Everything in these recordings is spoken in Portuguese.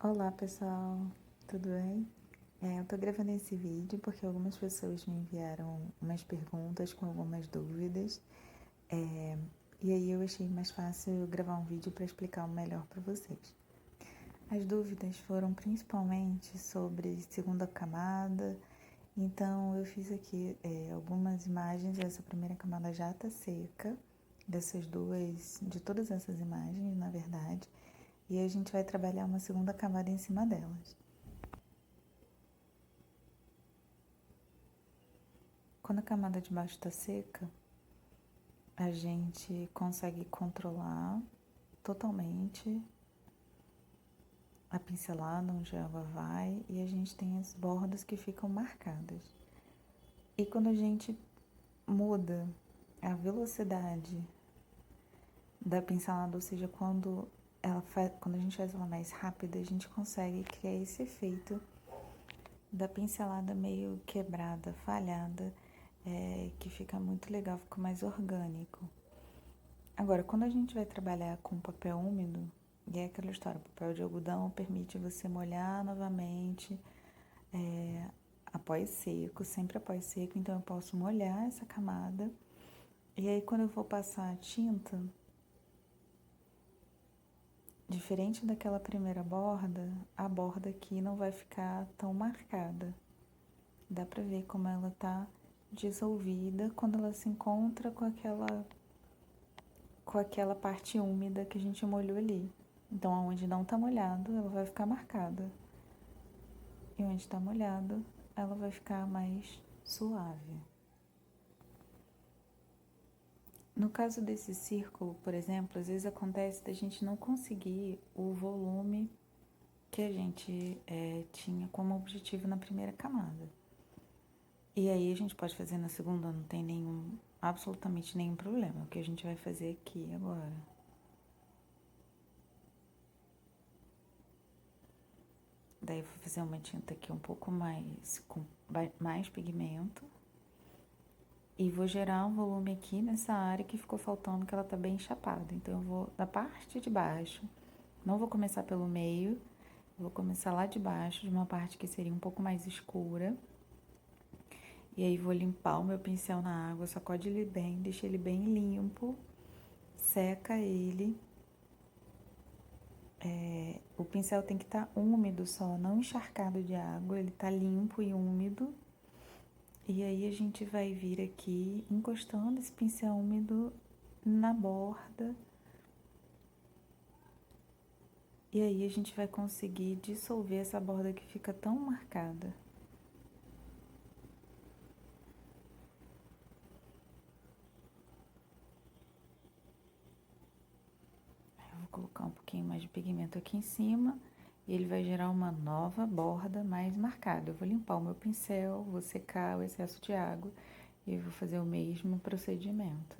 Olá pessoal, tudo bem? Eu tô gravando esse vídeo porque algumas pessoas me enviaram umas perguntas com algumas dúvidas, é, e aí eu achei mais fácil gravar um vídeo para explicar melhor para vocês. As dúvidas foram principalmente sobre segunda camada, então eu fiz aqui algumas imagens. Essa primeira camada já tá seca, de todas essas imagens, na verdade, e a gente vai trabalhar uma segunda camada em cima delas. Quando a camada de baixo está seca, a gente consegue controlar totalmente a pincelada onde a água vai e a gente tem as bordas que ficam marcadas. E quando a gente muda a velocidade da pincelada, ou seja, quando a gente faz ela mais rápida, a gente consegue criar esse efeito da pincelada meio quebrada, falhada, que fica muito legal, fica mais orgânico. Agora, quando a gente vai trabalhar com papel úmido, e é aquela história, papel de algodão permite você molhar novamente após seco, sempre após seco, então eu posso molhar essa camada, e aí quando eu vou passar a tinta, diferente daquela primeira borda, a borda aqui não vai ficar tão marcada. Dá pra ver como ela tá dissolvida quando ela se encontra com aquela parte úmida que a gente molhou ali. Então, aonde não tá molhado, ela vai ficar marcada. E onde tá molhado, ela vai ficar mais suave. No caso desse círculo, por exemplo, às vezes acontece da gente não conseguir o volume que a gente tinha como objetivo na primeira camada. E aí a gente pode fazer na segunda, não tem absolutamente nenhum problema. O que a gente vai fazer aqui agora. Daí eu vou fazer uma tinta aqui um pouco mais, com mais pigmento. E vou gerar um volume aqui nessa área que ficou faltando, que ela tá bem chapada. Então eu vou da parte de baixo, não vou começar pelo meio, vou começar lá de baixo, de uma parte que seria um pouco mais escura. E aí vou limpar o meu pincel na água, sacode ele bem, deixa ele bem limpo, seca ele. O pincel tem que estar úmido só, não encharcado de água, ele tá limpo e úmido. E aí a gente vai vir aqui encostando esse pincel úmido na borda. E aí a gente vai conseguir dissolver essa borda que fica tão marcada. Eu vou colocar um pouquinho mais de pigmento aqui em cima e ele vai gerar uma nova borda mais marcada. Eu vou limpar o meu pincel, vou secar o excesso de água e vou fazer o mesmo procedimento.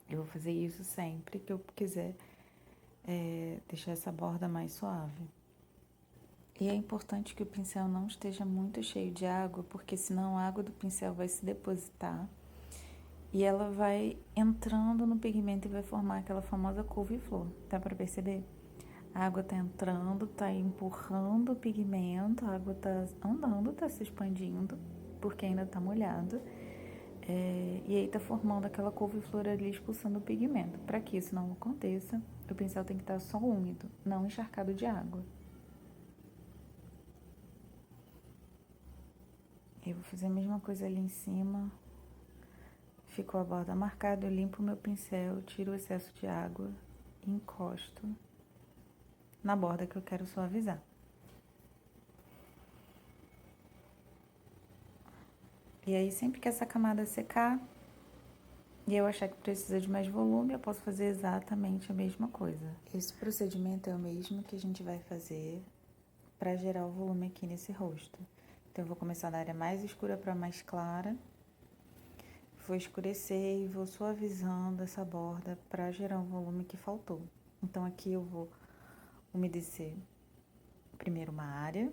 Eu vou fazer isso sempre que eu quiser deixar essa borda mais suave. E é importante que o pincel não esteja muito cheio de água, porque senão a água do pincel vai se depositar e ela vai entrando no pigmento e vai formar aquela famosa couve-flor. Dá pra perceber? A água tá entrando, tá empurrando o pigmento, a água tá andando, tá se expandindo, porque ainda tá molhado. E aí tá formando aquela couve-flor ali expulsando o pigmento. Para que isso não aconteça, o pincel tem que estar só úmido, não encharcado de água. Eu vou fazer a mesma coisa ali em cima. Ficou a borda marcada, eu limpo o meu pincel, tiro o excesso de água e encosto na borda que eu quero suavizar. E aí, sempre que essa camada secar e eu achar que precisa de mais volume, eu posso fazer exatamente a mesma coisa. Esse procedimento é o mesmo que a gente vai fazer para gerar o volume aqui nesse rosto. Então, eu vou começar da área mais escura para mais clara. Vou escurecer e vou suavizando essa borda para gerar o volume que faltou. Então, aqui eu vou umedecer primeiro uma área.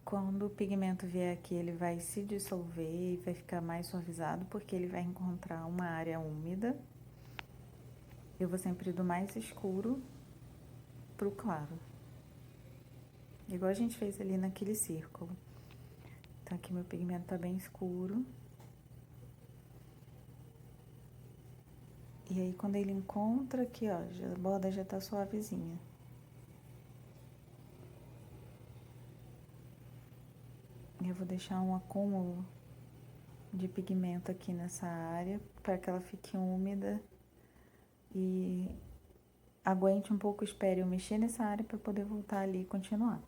Quando o pigmento vier aqui, ele vai se dissolver e vai ficar mais suavizado, porque ele vai encontrar uma área úmida. Eu vou sempre do mais escuro pro claro. igual a gente fez ali naquele círculo. Então aqui meu pigmento tá bem escuro. E aí quando ele encontra aqui, ó, a borda já tá suavezinha. Eu vou deixar um acúmulo de pigmento aqui nessa área para que ela fique úmida e aguente um pouco, espere eu mexer nessa área para poder voltar ali e continuar.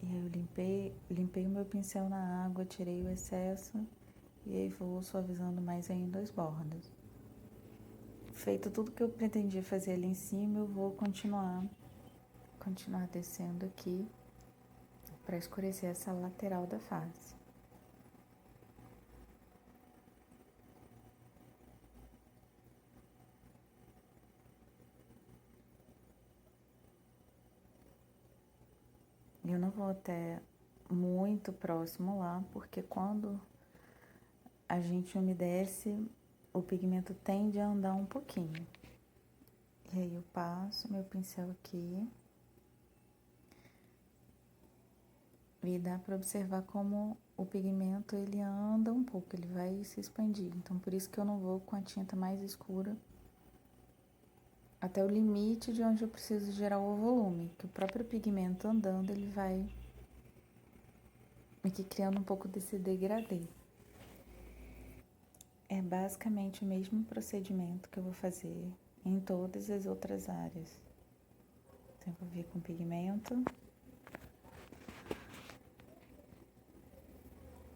E aí eu limpei o meu pincel na água, tirei o excesso e aí vou suavizando mais ainda as bordas. Feito tudo que eu pretendia fazer ali em cima, eu vou continuar descendo aqui para escurecer essa lateral da face. Eu não vou até muito próximo lá, porque quando a gente umedece, o pigmento tende a andar um pouquinho. E aí eu passo meu pincel aqui e dá para observar como o pigmento ele anda um pouco, ele vai se expandir. Então por isso que eu não vou com a tinta mais escura até o limite de onde eu preciso gerar o volume, que o próprio pigmento andando ele vai aqui criando um pouco desse degradê. É basicamente o mesmo procedimento que eu vou fazer em todas as outras áreas. Então, eu vou vir com pigmento.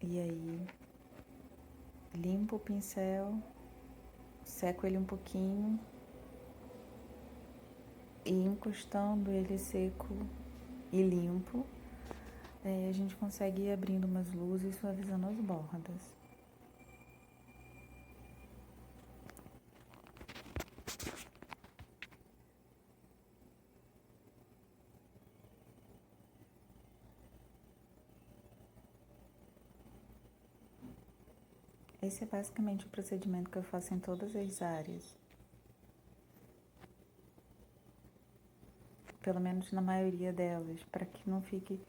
E aí, limpo o pincel, seco ele um pouquinho e encostando ele seco e limpo, a gente consegue ir abrindo umas luzes e suavizando as bordas. Esse é basicamente o procedimento que eu faço em todas as áreas. Pelo menos na maioria delas, para que não fique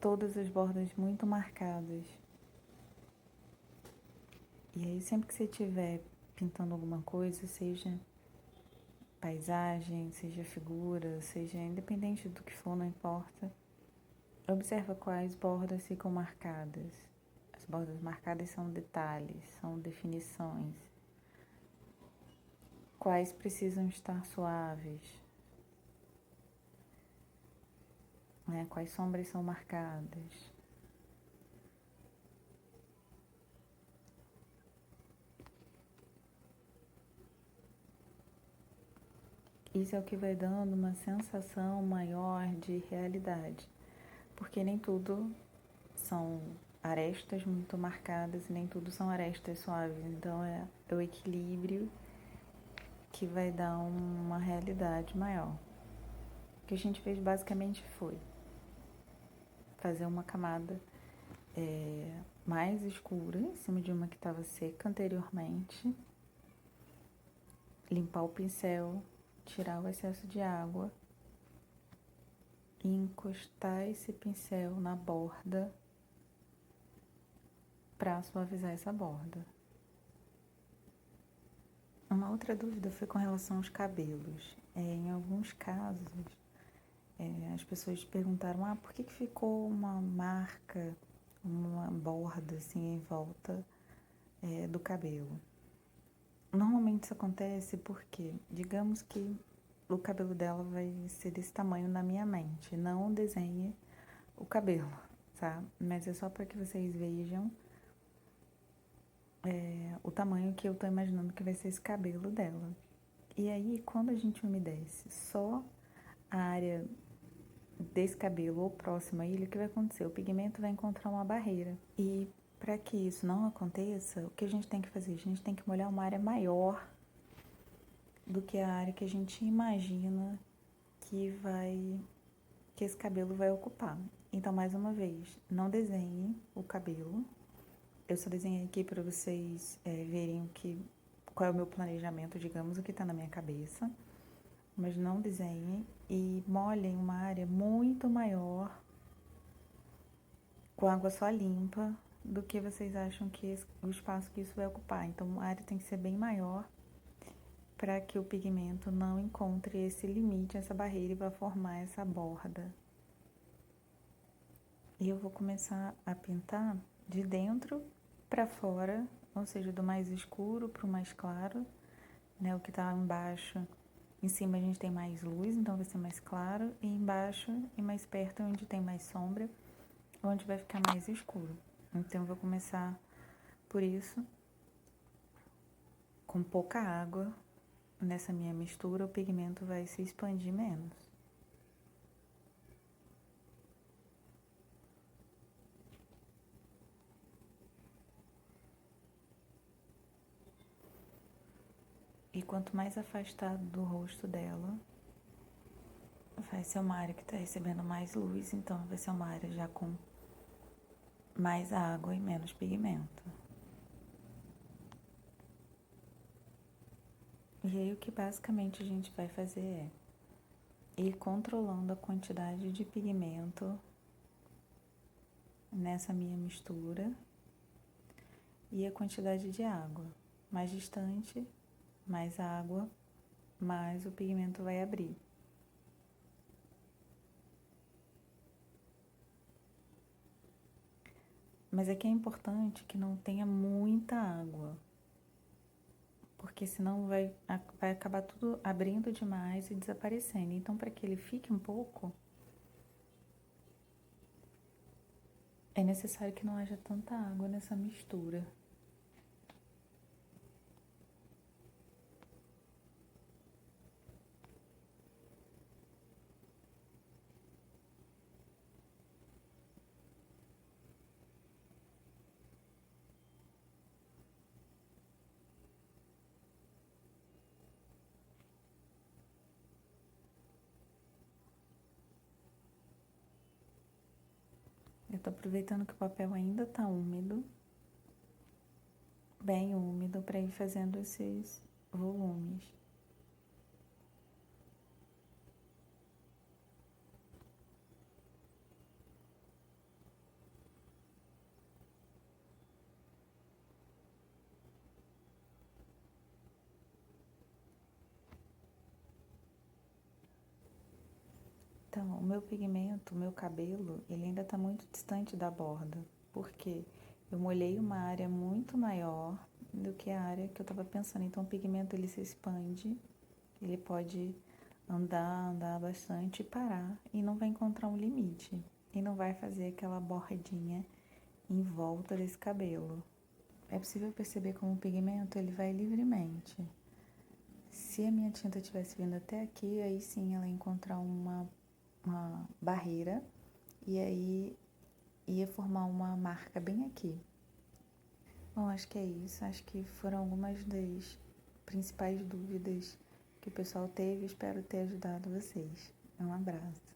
todas as bordas muito marcadas. E aí sempre que você estiver pintando alguma coisa, seja paisagem, seja figura, seja independente do que for, não importa, observa quais bordas ficam marcadas. As bordas marcadas são detalhes, são definições. Quais precisam estar suaves, né? Quais sombras são marcadas. Isso é o que vai dando uma sensação maior de realidade, porque nem tudo são arestas muito marcadas e nem tudo são arestas suaves. Então é o equilíbrio que vai dar uma realidade maior. O que a gente fez basicamente foi fazer uma camada mais escura em cima de uma que estava seca anteriormente, limpar o pincel, tirar o excesso de água e encostar esse pincel na borda para suavizar essa borda. Uma outra dúvida foi com relação aos cabelos. Em alguns casos, as pessoas perguntaram, por que ficou uma marca, uma borda assim em volta do cabelo? Normalmente isso acontece porque, digamos que o cabelo dela vai ser desse tamanho na minha mente. Não desenhe o cabelo, tá? Mas é só para que vocês vejam o tamanho que eu tô imaginando que vai ser esse cabelo dela. E aí, quando a gente umedece só a área desse cabelo ou próxima a ele, o que vai acontecer? O pigmento vai encontrar uma barreira. E para que isso não aconteça, o que a gente tem que fazer? A gente tem que molhar uma área maior do que a área que a gente imagina que esse cabelo vai ocupar. Então, mais uma vez, não desenhe o cabelo, Eu só desenhei aqui para vocês verem qual é o meu planejamento, digamos, o que está na minha cabeça. Mas não desenhem e molhem uma área muito maior com água só limpa do que vocês acham que o espaço que isso vai ocupar. Então a área tem que ser bem maior para que o pigmento não encontre esse limite, essa barreira e vá formar essa borda. E eu vou começar a pintar de dentro para fora, ou seja, do mais escuro para o mais claro, né? O que está embaixo, em cima a gente tem mais luz, então vai ser mais claro, e embaixo e mais perto onde tem mais sombra, onde vai ficar mais escuro. Então eu vou começar por isso, com pouca água nessa minha mistura, o pigmento vai se expandir menos. E quanto mais afastado do rosto dela, vai ser uma área que está recebendo mais luz, então vai ser uma área já com mais água e menos pigmento. E aí o que basicamente a gente vai fazer é ir controlando a quantidade de pigmento nessa minha mistura e a quantidade de água. Mais distante, mais água, mais o pigmento vai abrir. Mas aqui é importante que não tenha muita água, porque senão vai acabar tudo abrindo demais e desaparecendo. Então, para que ele fique um pouco, é necessário que não haja tanta água nessa mistura. Eu tô aproveitando que o papel ainda tá úmido, bem úmido, para ir fazendo esses volumes. Então, o meu pigmento, o meu cabelo, ele ainda tá muito distante da borda, porque eu molhei uma área muito maior do que a área que eu tava pensando. Então, o pigmento, ele se expande, ele pode andar bastante e parar, e não vai encontrar um limite, e não vai fazer aquela bordinha em volta desse cabelo. É possível perceber como o pigmento, ele vai livremente. Se a minha tinta tivesse vindo até aqui, aí sim ela ia encontrar uma barreira e aí ia formar uma marca bem aqui. Bom, acho que é isso. Acho que foram algumas das principais dúvidas que o pessoal teve. Espero ter ajudado vocês. Um abraço.